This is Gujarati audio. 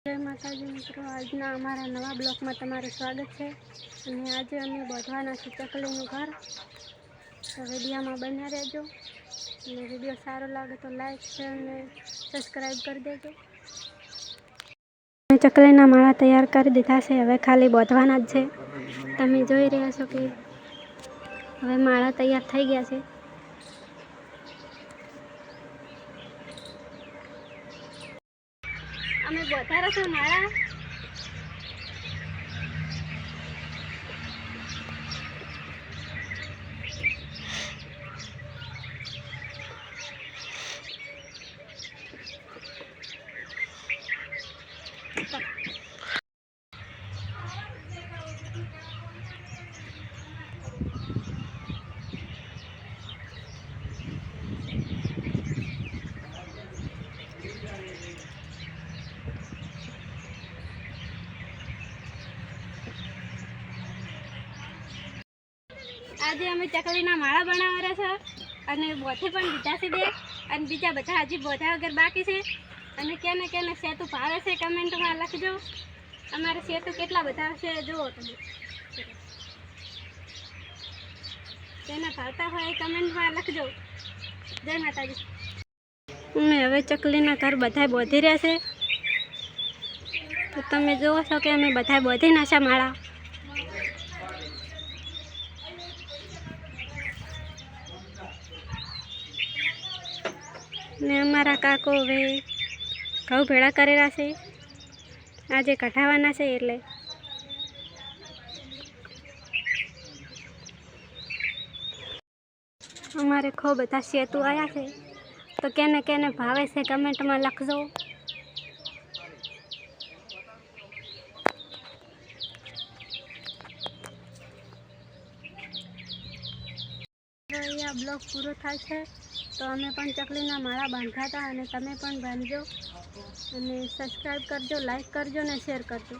જય માતાજી મિત્રો, આજના અમારા નવા બ્લોગમાં તમારું સ્વાગત છે। અને આજે અમે બાંધવાના છે ચકલીનું ઘર। તો વિડીયોમાં બન્યા રહેજો અને વિડીયો સારો લાગે તો લાઈક શેર અને સબસ્ક્રાઈબ કરી દેજો। ચકલીના માળા તૈયાર કરી દીધા છે, હવે ખાલી બાંધવાના જ છે। તમે જોઈ રહ્યા છો કે હવે માળા તૈયાર થઈ ગયા છે। અમે બાંધ્યા છે માળા। આજે અમે ચકલીના માળા બનાવવાના છે અને બોથી પણ દીધા છે બે, અને બીજા બધા હજી બોધા વગર બાકી છે। અને કેને કેને સેતુ ભાવે છે કમેન્ટમાં લખજો। અમારે સેતુ કેટલા બધા છે જુઓ તમે, તેના ભાવતા હોય કમેન્ટમાં લખજો। જય માતાજી। અમે હવે ચકલીના ઘર બધા બોધી રહ્યા છે, તો તમે જુઓ છો કે અમે બધા બોધી નાખ્યા માળા। ને અમારા કાકો હવે ઘઉં ભેળા કરેલા છે, આજે કઢાવાના છે એટલે। અમારે ખૂબ બધા સેતુ આવ્યા છે, તો કેને કેને ભાવે છે કમેન્ટમાં લખજો। અહીંયા બ્લોગ પૂરો થાય છે, તો અમે પણ ચકલીના માળા બાંધ્યા હતા અને તમે પણ બાંધજો અને સબસ્ક્રાઈબ કરજો, લાઈક કરજો ને શેર કરજો।